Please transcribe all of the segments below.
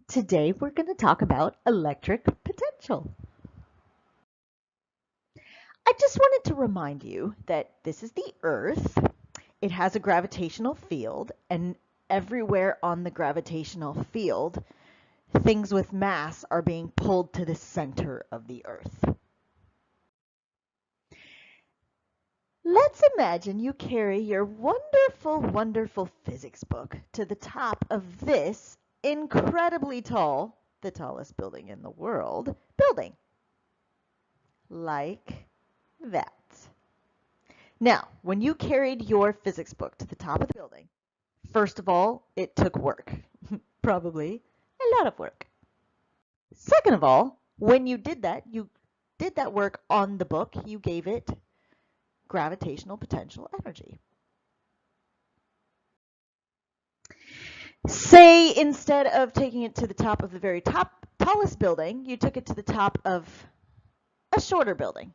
Today we're going to talk about electric potential. I just wanted to remind you that this is the Earth. It has a gravitational field, and everywhere on the gravitational field, things with mass are being pulled to the center of the Earth. Let's imagine you carry your wonderful, wonderful physics book to the top of this incredibly tall, the tallest building in the world, building. Like that. Now, when you carried your physics book to the top of the building, first of all, it took work. Probably a lot of work. Second of all, when you did that work on the book, you gave it gravitational potential energy. Say instead of taking it to the top of the very tallest building, you took it to the top of a shorter building.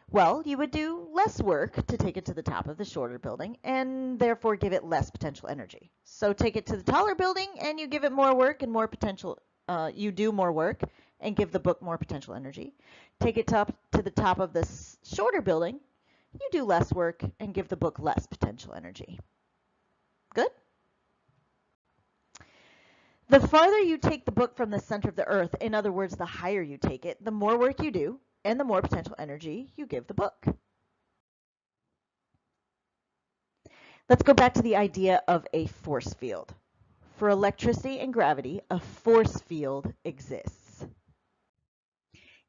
Well, you would do less work to take it to the top of the shorter building and therefore give it less potential energy. So take it to the taller building and you give it more work and more potential. You do more work and give the book more potential energy. Take it to the top of this shorter building, you do less work and give the book less potential energy. Good? The farther you take the book from the center of the Earth, in other words, the higher you take it, the more work you do and the more potential energy you give the book. Let's go back to the idea of a force field. For electricity and gravity, a force field exists.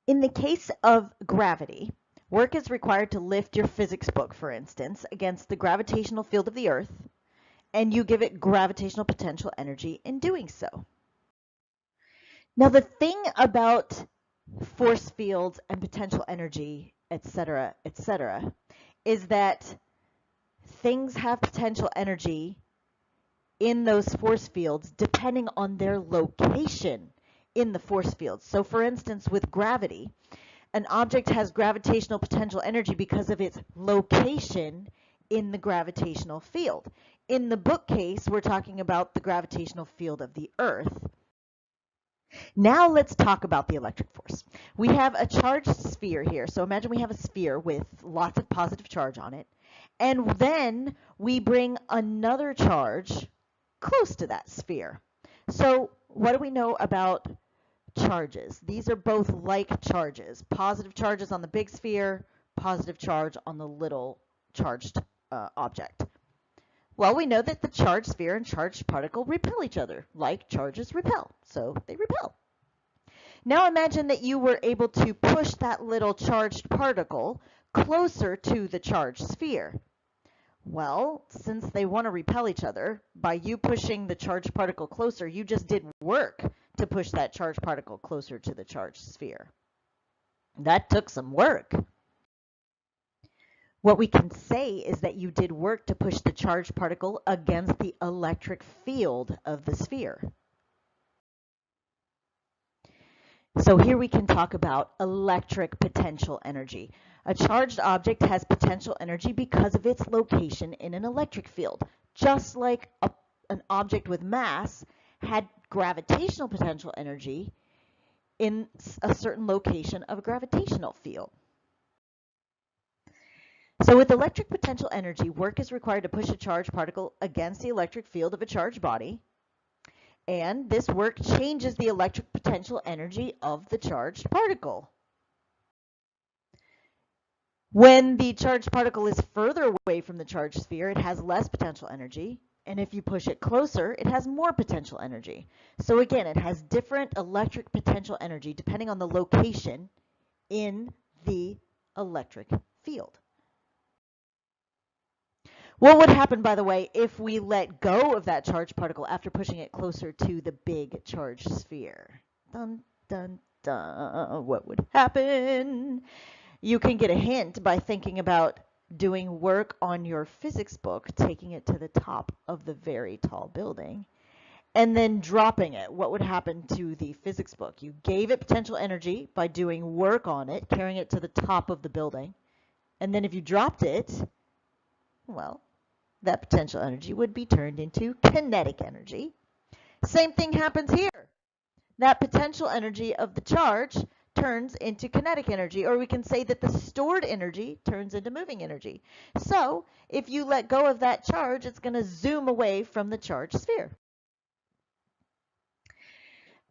In the case of gravity, work is required to lift your physics book, for instance, against the gravitational field of the Earth, and you give it gravitational potential energy in doing so. Now, the thing about force fields and potential energy, etc., is that things have potential energy in those force fields depending on their location in the force field. So for instance, with gravity, an object has gravitational potential energy because of its location in the gravitational field. In the bookcase, we're talking about the gravitational field of the Earth. Now let's talk about the electric force. We have a charged sphere here. So imagine we have a sphere with lots of positive charge on it. And then we bring another charge close to that sphere. So what do we know about charges? These are both like charges. Positive charges on the big sphere, positive charge on the little charged object. Well, we know that the charged sphere and charged particle repel each other, like charges repel, so they repel. Now imagine that you were able to push that little charged particle closer to the charged sphere. Well, since they want to repel each other, by you pushing the charged particle closer, you just did work to push that charged particle closer to the charged sphere. That took some work. What we can say is that you did work to push the charged particle against the electric field of the sphere. So here we can talk about electric potential energy. A charged object has potential energy because of its location in an electric field, just like an object with mass had gravitational potential energy in a certain location of a gravitational field. So with electric potential energy, work is required to push a charged particle against the electric field of a charged body. And this work changes the electric potential energy of the charged particle. When the charged particle is further away from the charged sphere, it has less potential energy. And if you push it closer, it has more potential energy. So again, it has different electric potential energy depending on the location in the electric field. What would happen, by the way, if we let go of that charged particle after pushing it closer to the big charged sphere? Dun, dun, dun. What would happen? You can get a hint by thinking about doing work on your physics book, taking it to the top of the very tall building, and then dropping it. What would happen to the physics book? You gave it potential energy by doing work on it, carrying it to the top of the building. And then if you dropped it, well, that potential energy would be turned into kinetic energy. Same thing happens here. that potential energy of the charge turns into kinetic energy, or we can say that the stored energy turns into moving energy. So if you let go of that charge, it's going to zoom away from the charged sphere.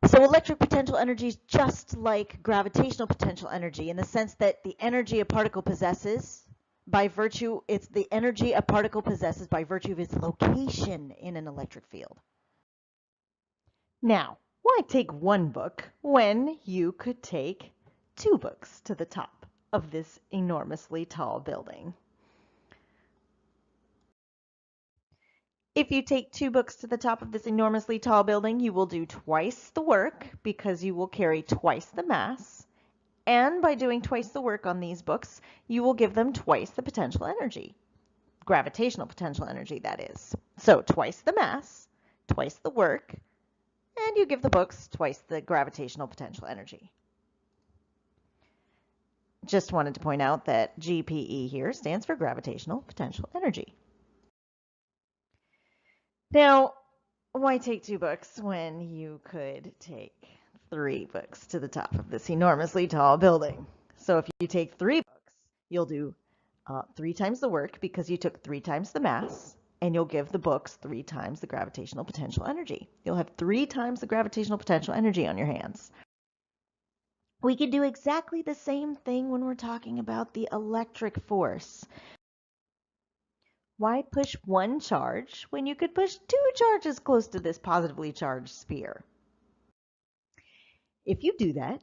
So electric potential energy is just like gravitational potential energy in the sense that the energy a particle possesses by virtue, it's the energy a particle possesses by virtue of its location in an electric field. Now, why take one book when you could take 2 books to the top of this enormously tall building? If you take 2 books to the top of this enormously tall building, you will do twice the work because you will carry twice the mass. And by doing twice the work on these books, you will give them twice the potential energy. Gravitational potential energy, that is. So twice the mass, twice the work, and you give the books twice the gravitational potential energy. Just wanted to point out that GPE here stands for gravitational potential energy. Now, why take 2 books when you could take 3 books to the top of this enormously tall building? So if you take 3 books, you'll do 3 times the work because you took 3 times the mass, and you'll give the books 3 times the gravitational potential energy. You'll have 3 times the gravitational potential energy on your hands. We can do exactly the same thing when we're talking about the electric force. Why push one charge when you could push 2 charges close to this positively charged sphere? If you do that,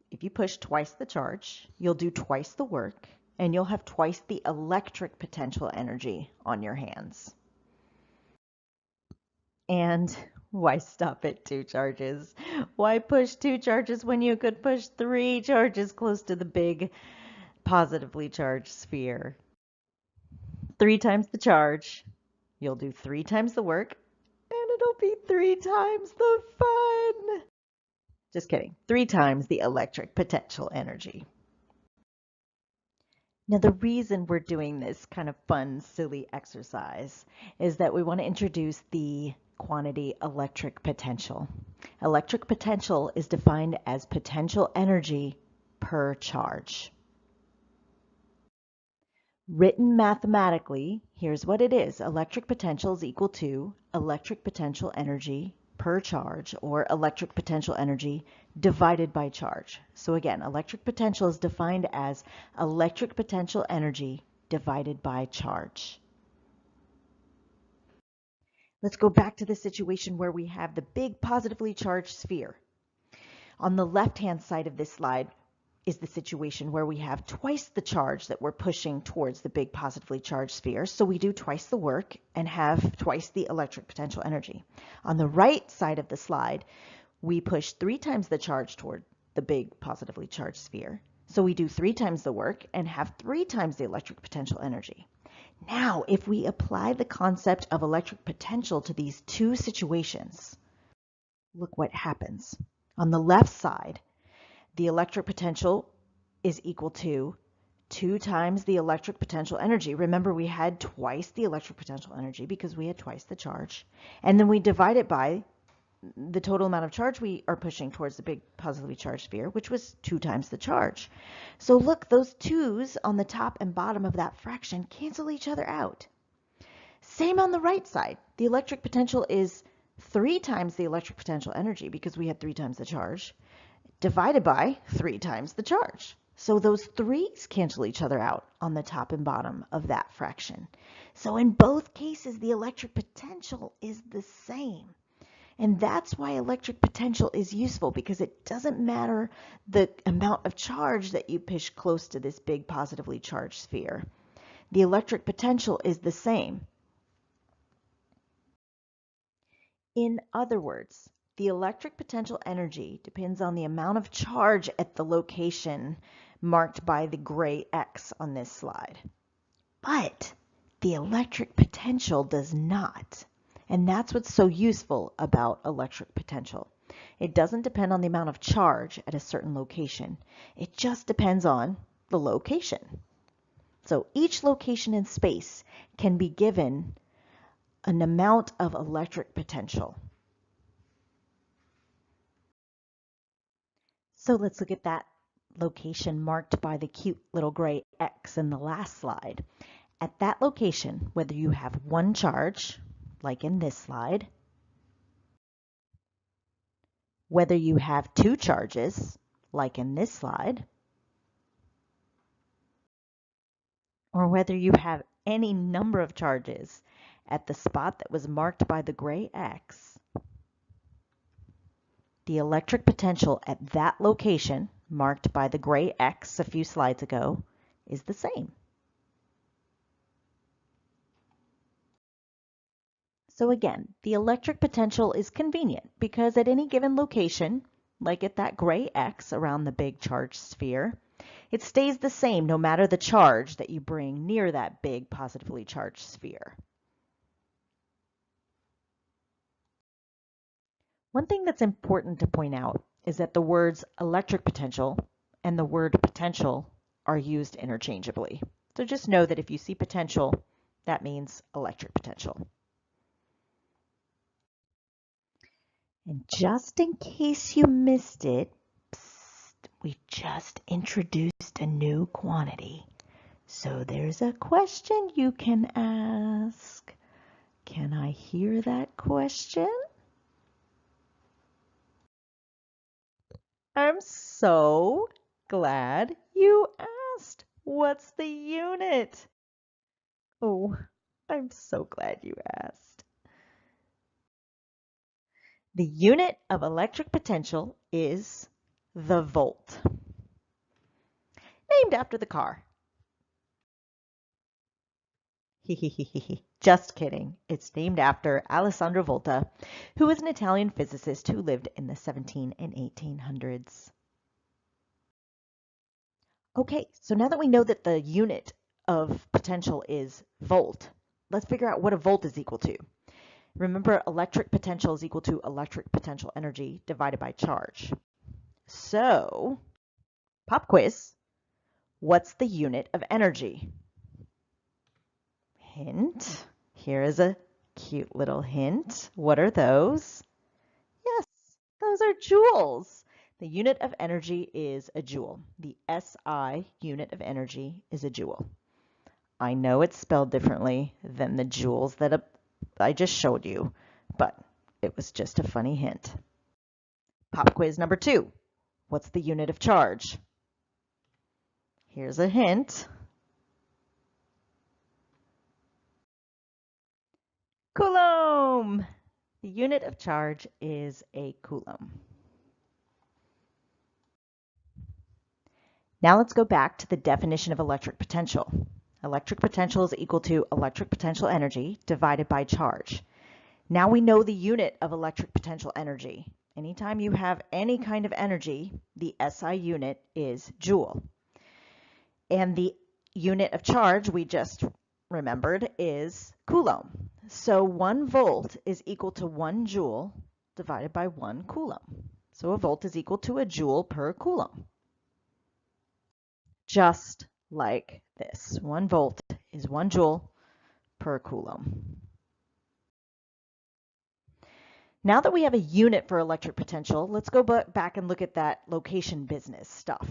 if you push twice the charge, you'll do twice the work, and you'll have twice the electric potential energy on your hands. And why stop at 2 charges? Why push 2 charges when you could push 3 charges close to the big positively charged sphere? 3 times the charge, you'll do 3 times the work, and it'll be 3 times the fun. Just kidding. 3 times the electric potential energy. Now, the reason we're doing this kind of fun, silly exercise is that we want to introduce the quantity electric potential. Electric potential is defined as potential energy per charge. Written mathematically, here's what it is. Electric potential is equal to electric potential energy per charge, or electric potential energy divided by charge. So again, electric potential is defined as electric potential energy divided by charge. Let's go back to the situation where we have the big positively charged sphere. On the left-hand side of this slide is the situation where we have twice the charge that we're pushing towards the big positively charged sphere. So we do twice the work and have twice the electric potential energy. On the right side of the slide, we push 3 times the charge toward the big positively charged sphere. So we do 3 times the work and have 3 times the electric potential energy. Now, if we apply the concept of electric potential to these 2 situations, look what happens. On the left side, the electric potential is equal to 2 times the electric potential energy. Remember, we had twice the electric potential energy because we had twice the charge. And then we divide it by the total amount of charge we are pushing towards the big positively charged sphere, which was 2 times the charge. So look, those 2's on the top and bottom of that fraction cancel each other out. Same on the right side. The electric potential is 3 times the electric potential energy because we had 3 times the charge, divided by 3 times the charge. So those 3's cancel each other out on the top and bottom of that fraction. So in both cases, the electric potential is the same. And that's why electric potential is useful, because it doesn't matter the amount of charge that you push close to this big positively charged sphere. The electric potential is the same. In other words, the electric potential energy depends on the amount of charge at the location marked by the gray X on this slide. But the electric potential does not. And that's what's so useful about electric potential. It doesn't depend on the amount of charge at a certain location. It just depends on the location. So each location in space can be given an amount of electric potential. So let's look at that location marked by the cute little gray X in the last slide. At that location, whether you have one charge, like in this slide, whether you have two charges, like in this slide, or whether you have any number of charges at the spot that was marked by the gray X, the electric potential at that location, marked by the gray X a few slides ago, is the same. So again, the electric potential is convenient because at any given location, like at that gray X around the big charged sphere, it stays the same no matter the charge that you bring near that big positively charged sphere. One thing that's important to point out is that the words electric potential and the word potential are used interchangeably. So just know that if you see potential, that means electric potential. And just in case you missed it, we just introduced a new quantity. So there's a question you can ask. Can I hear that question? I'm so glad you asked. What's the unit? Oh, I'm so glad you asked. The unit of electric potential is the volt, named after the car. Just kidding. It's named after Alessandro Volta, who was an Italian physicist who lived in the 17 and 1800s. Okay, so now that we know that the unit of potential is volt, let's figure out what a volt is equal to. Remember, electric potential is equal to electric potential energy divided by charge. So, pop quiz, what's the unit of energy? Hint, here is a cute little hint. What are those? Yes, those are joules. The unit of energy is a joule. The SI unit of energy is a joule. I know it's spelled differently than the joules that I just showed you, but it was just a funny hint. Pop quiz number 2. What's the unit of charge? Here's a hint. Coulomb. The unit of charge is a coulomb. Now let's go back to the definition of electric potential. Electric potential is equal to electric potential energy divided by charge. Now we know the unit of electric potential energy. Anytime you have any kind of energy, the SI unit is joule. And the unit of charge we just remembered is coulomb. So 1 volt is equal to 1 joule divided by 1 coulomb. So a volt is equal to a joule per coulomb. Just like this. 1 volt is 1 joule per coulomb. Now that we have a unit for electric potential, let's go back and look at that location business stuff.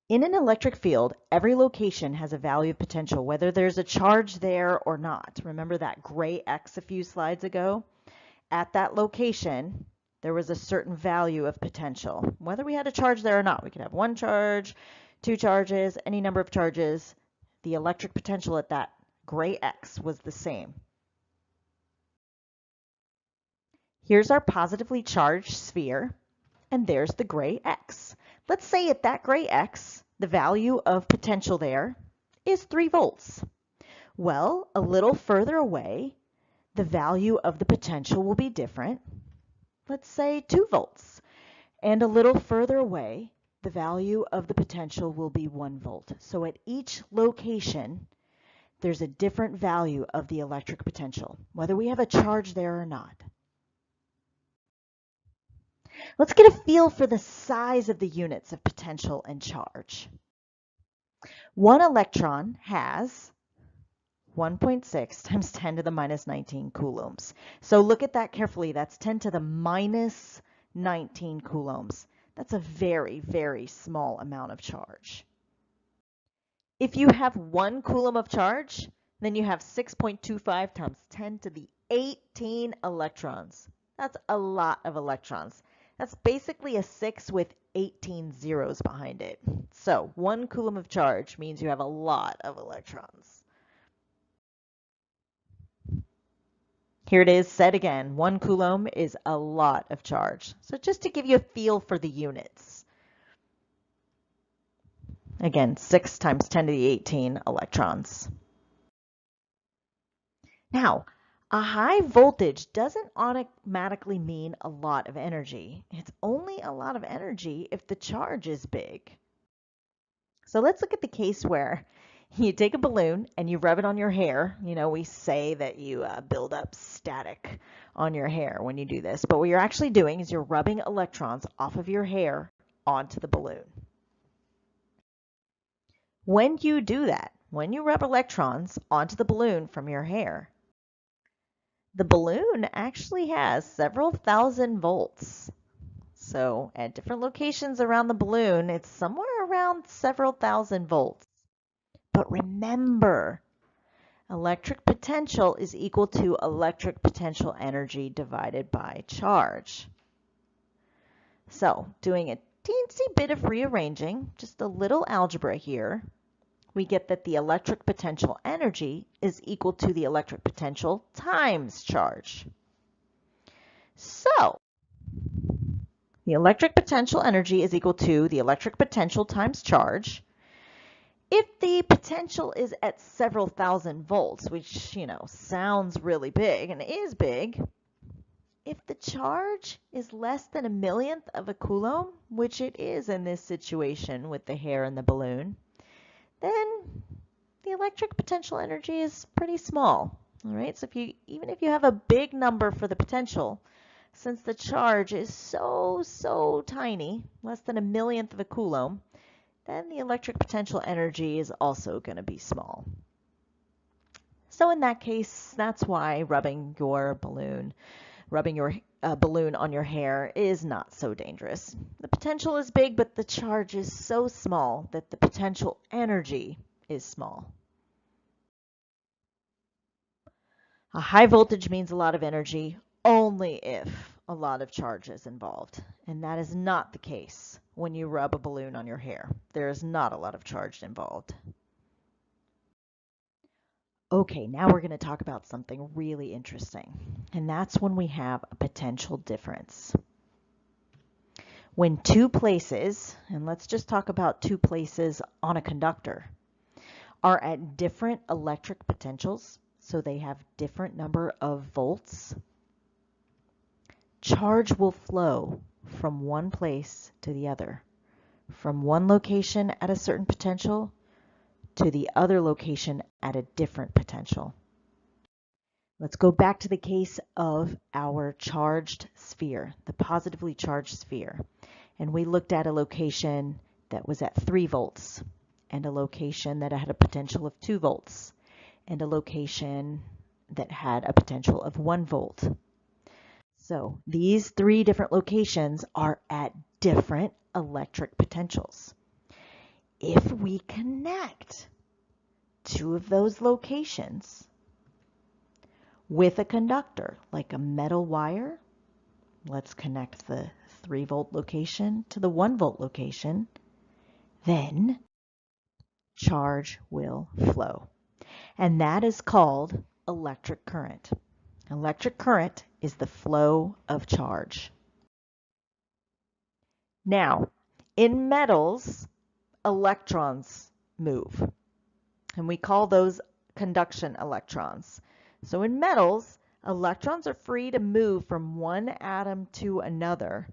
In an electric field, every location has a value of potential, whether there's a charge there or not. Remember that gray X a few slides ago? At that location, there was a certain value of potential. Whether we had a charge there or not, we could have 1 charge, 2 charges, any number of charges. The electric potential at that gray X was the same. Here's our positively charged sphere, and there's the gray X. Let's say at that gray X, the value of potential there is 3 volts. Well, a little further away, the value of the potential will be different. Let's say 2 volts. And a little further away, the value of the potential will be 1 volt. So at each location, there's a different value of the electric potential, whether we have a charge there or not. Let's get a feel for the size of the units of potential and charge. 1 electron has 1.6 times 10 to the minus 19 coulombs. So look at that carefully. That's 10 to the minus 19 coulombs. That's a very, very small amount of charge. If you have 1 coulomb of charge, then you have 6.25 times 10 to the 18 electrons. That's a lot of electrons. That's basically a 6 with 18 zeros behind it. So 1 coulomb of charge means you have a lot of electrons. Here it is said again, 1 coulomb is a lot of charge. So just to give you a feel for the units. Again, 6 times 10 to the 18 electrons. Now, a high voltage doesn't automatically mean a lot of energy. It's only a lot of energy if the charge is big. So let's look at the case where you take a balloon and you rub it on your hair. You know, we say that you build up static on your hair when you do this, but what you're actually doing is you're rubbing electrons off of your hair onto the balloon. When you do that, when you rub electrons onto the balloon from your hair, the balloon actually has several thousand volts. So at different locations around the balloon, it's somewhere around several thousand volts. But remember, electric potential is equal to electric potential energy divided by charge. So doing a teensy bit of rearranging, just a little algebra here, we get that the electric potential energy is equal to the electric potential times charge. So the electric potential energy is equal to the electric potential times charge. If the potential is at several thousand volts, which, you know, sounds really big and is big, if the charge is less than a millionth of a coulomb, which it is in this situation with the hair and the balloon, then the electric potential energy is pretty small. All right, so even if you have a big number for the potential, since the charge is so tiny, less than a millionth of a coulomb, then the electric potential energy is also going to be small. So in that case, that's why rubbing your balloon on your hair is not so dangerous. The potential is big, but the charge is so small that the potential energy is small. A high voltage means a lot of energy only if a lot of charge is involved. And that is not the case when you rub a balloon on your hair. There is not a lot of charge involved. Okay, now we're going to talk about something really interesting, and that's when we have a potential difference. When two places, and let's just talk about two places on a conductor, are at different electric potentials, so they have different number of volts, charge will flow from one place to the other, from one location at a certain potential to the other location at a different potential. Let's go back to the case of our charged sphere, the positively charged sphere. And we looked at a location that was at 3 volts, and a location that had a potential of 2 volts, and a location that had a potential of 1 volt. So these 3 different locations are at different electric potentials. If we connect 2 of those locations with a conductor, like a metal wire, let's connect the 3 volt location to the 1 volt location, then charge will flow. And that is called electric current. Electric current is the flow of charge. Now, in metals, electrons move, and we call those conduction electrons. So in metals, electrons are free to move from one atom to another.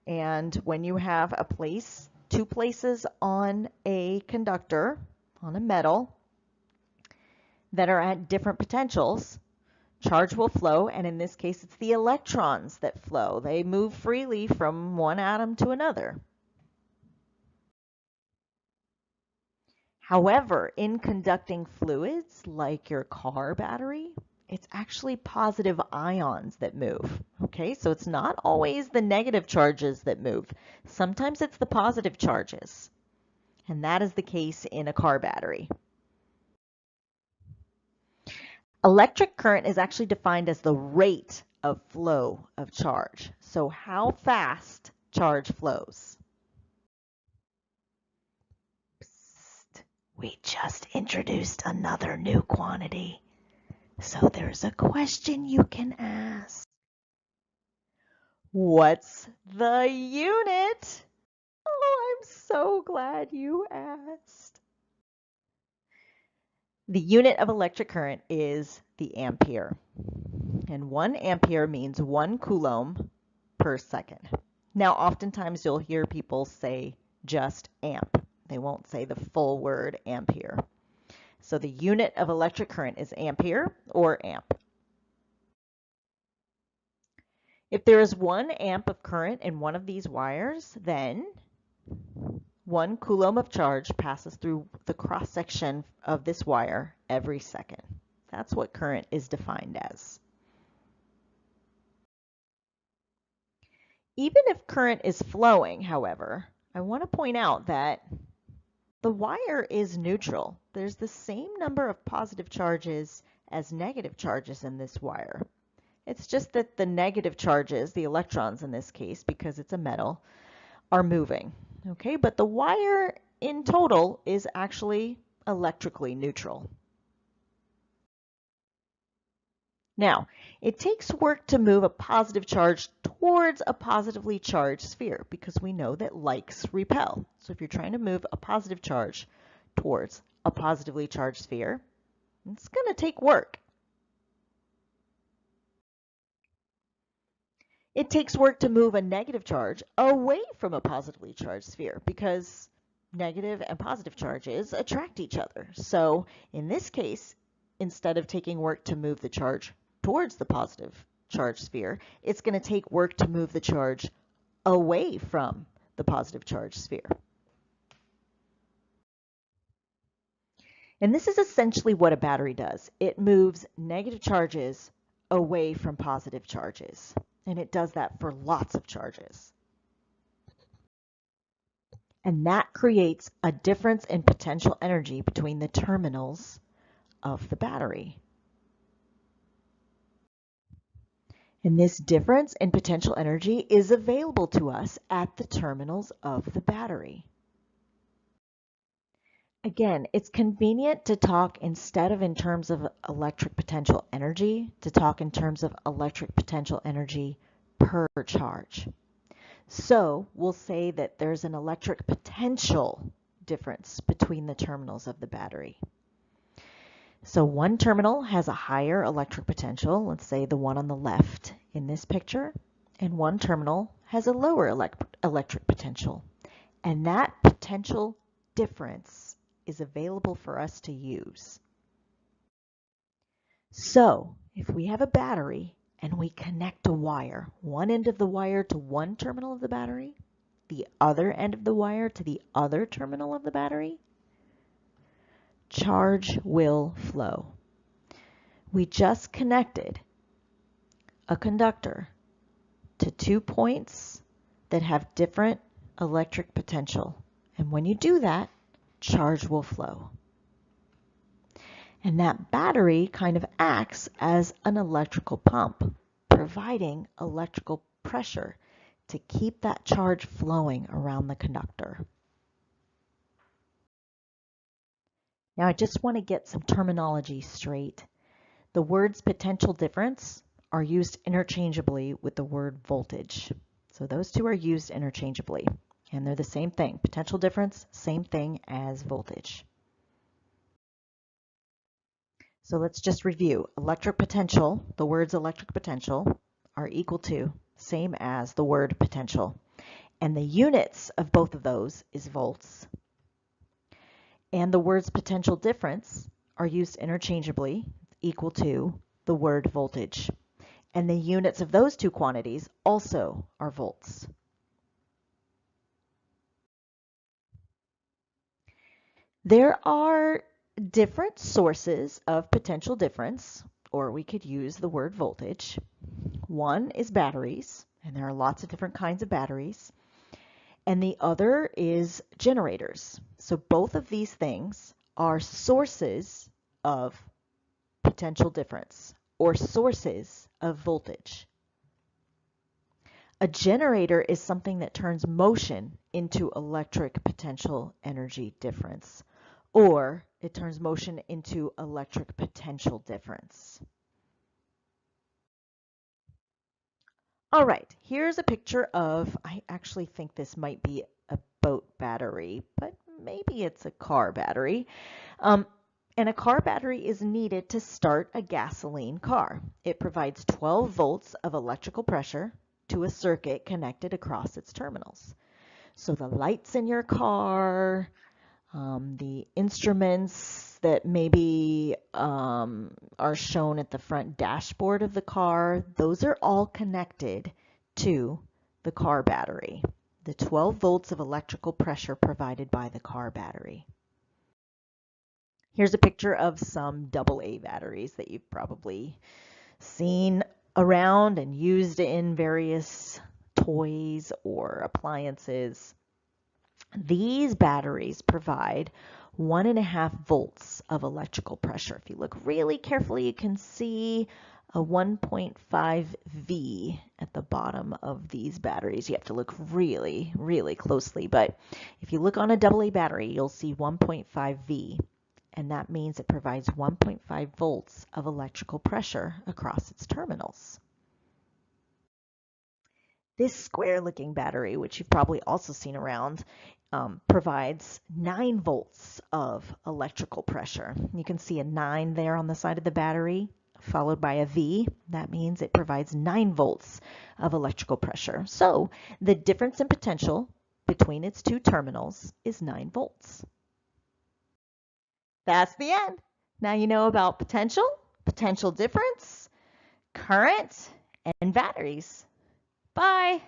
And when you have a place, 2 places on a conductor, on a metal, that are at different potentials, charge will flow, and in this case, it's the electrons that flow. They move freely from one atom to another. However, in conducting fluids, like your car battery, it's actually positive ions that move. Okay, so it's not always the negative charges that move. Sometimes it's the positive charges. And that is the case in a car battery. Electric current is actually defined as the rate of flow of charge. So how fast charge flows. Psst, we just introduced another new quantity. So there's a question you can ask. What's the unit? Oh, I'm so glad you asked. The unit of electric current is the ampere. And 1 ampere means 1 coulomb per second. Now, oftentimes you'll hear people say just amp. They won't say the full word ampere. So the unit of electric current is ampere or amp. If there is 1 amp of current in one of these wires, then 1 coulomb of charge passes through the cross-section of this wire every second. That's what current is defined as. Even if current is flowing, however, I want to point out that the wire is neutral. There's the same number of positive charges as negative charges in this wire. It's just that the negative charges, the electrons in this case, because it's a metal, are moving. Okay, but the wire in total is actually electrically neutral. Now, it takes work to move a positive charge towards a positively charged sphere because we know that likes repel. So if you're trying to move a positive charge towards a positively charged sphere, it's going to take work. It takes work to move a negative charge away from a positively charged sphere because negative and positive charges attract each other. So in this case, instead of taking work to move the charge towards the positive charge sphere, it's going to take work to move the charge away from the positive charge sphere. And this is essentially what a battery does. It moves negative charges away from positive charges. And it does that for lots of charges. And that creates a difference in potential energy between the terminals of the battery. And this difference in potential energy is available to us at the terminals of the battery. Again, it's convenient to talk instead of in terms of electric potential energy, to talk in terms of electric potential energy per charge. So we'll say that there's an electric potential difference between the terminals of the battery. So one terminal has a higher electric potential, let's say the one on the left in this picture, and one terminal has a lower electric potential. And that potential difference is available for us to use. So if we have a battery and we connect a wire, one end of the wire to one terminal of the battery, the other end of the wire to the other terminal of the battery, charge will flow. We just connected a conductor to 2 points that have different electric potential. And when you do that, charge will flow. And that battery kind of acts as an electrical pump, providing electrical pressure to keep that charge flowing around the conductor. Now I just want to get some terminology straight. The words potential difference are used interchangeably with the word voltage. So those two are used interchangeably, and they're the same thing. Potential difference, same thing as voltage. So let's just review. Electric potential, the words electric potential are equal to, same as the word potential. And the units of both of those is volts. And the words potential difference are used interchangeably, equal to the word voltage. And the units of those two quantities also are volts. There are different sources of potential difference or we could use the word voltage. One is batteries, and there are lots of different kinds of batteries. And the other is generators. So both of these things are sources of potential difference or sources of voltage. A generator is something that turns motion into electric potential energy difference, or it turns motion into electric potential difference. All right, here's a picture of, I actually think this might be a boat battery, but maybe it's a car battery. And a car battery is needed to start a gasoline car. It provides 12 volts of electrical pressure to a circuit connected across its terminals. So the lights in your car, the instruments that maybe are shown at the front dashboard of the car, those are all connected to the car battery, the 12 volts of electrical pressure provided by the car battery. Here's a picture of some AA batteries that you've probably seen around and used in various toys or appliances. These batteries provide 1.5 volts of electrical pressure. If you look really carefully, you can see a 1.5 V at the bottom of these batteries. You have to look really, really closely, but if you look on a AA battery, you'll see 1.5 V, and that means it provides 1.5 volts of electrical pressure across its terminals. This square-looking battery, which you've probably also seen around, provides 9 volts of electrical pressure. You can see a 9 there on the side of the battery, followed by a V. That means it provides 9 volts of electrical pressure. So the difference in potential between its two terminals is 9 volts. That's the end. Now you know about potential, potential difference, current, and batteries. Bye.